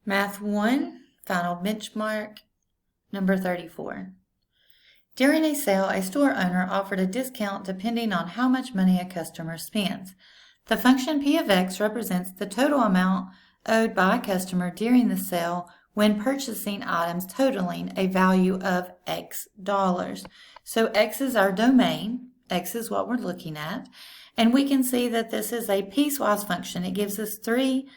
Math 1, final benchmark, number 34. During a sale, a store owner offered a discount depending on how much money a customer spends. The function p of x represents the total amount owed by a customer during the sale when purchasing items totaling a value of x dollars. So x is our domain, x is what we're looking at, and we can see that this is a piecewise function. It gives us three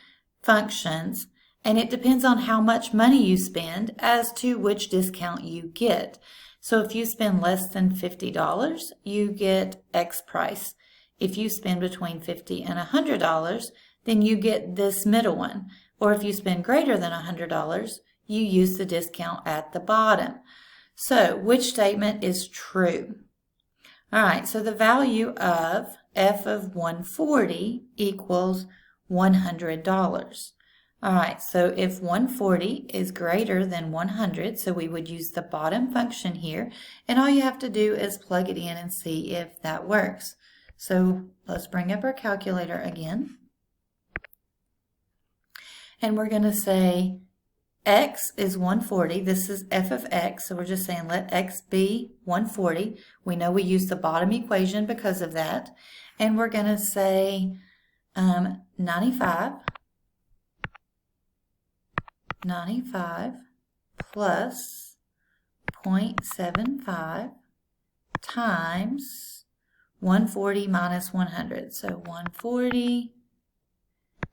functions, and it depends on how much money you spend as to which discount you get. So if you spend less than $50, you get X price. If you spend between $50 and $100, then you get this middle one. Or if you spend greater than $100, you use the discount at the bottom. So which statement is true? All right, so the value of f of 140 equals $100. All right, so if 140 is greater than 100, so we would use the bottom function here, and all you have to do is plug it in and see if that works. So let's bring up our calculator again. And we're going to say x is 140. This is f of x, so we're just saying let x be 140. We know we use the bottom equation because of that. And we're going to say 95 plus 0.75 times 140 minus 100. So 140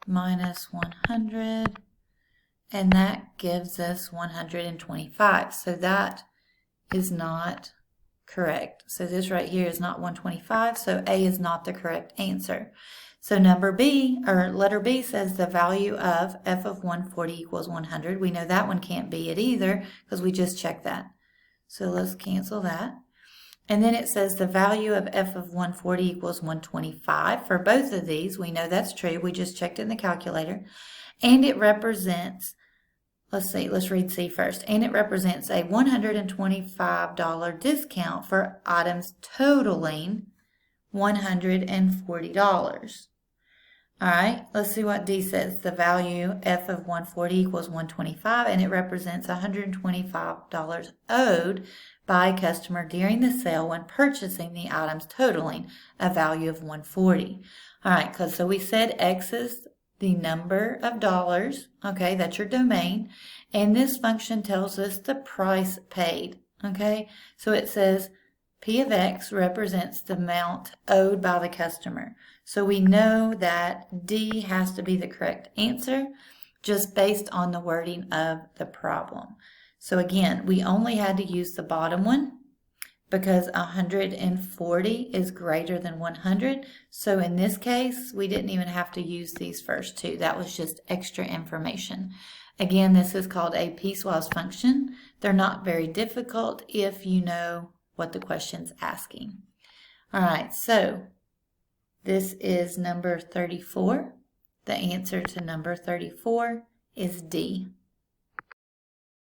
minus 100, and that gives us 125. So that is not correct. So this right here is not 125, so A is not the correct answer. So number B, or letter B, says the value of f of 140 equals 100. We know that one can't be it either because we just checked that. So let's cancel that. And then it says the value of f of 140 equals 125. For both of these, we know that's true. We just checked it in the calculator. And it represents, let's read C first. And it represents a $125 discount for items totaling $140. All right, let's see what D says. The value f of 140 equals 125, and it represents $125 owed by a customer during the sale when purchasing the items totaling a value of 140. All right, so we said X is the number of dollars. Okay, that's your domain. And this function tells us the price paid. Okay, so it says P of X represents the amount owed by the customer. So we know that D has to be the correct answer just based on the wording of the problem. So again, we only had to use the bottom one because 140 is greater than 100. So in this case, we didn't even have to use these first two. That was just extra information. Again, this is called a piecewise function. They're not very difficult if you know what the question's asking. All right, so this is number 34. The answer to number 34 is D.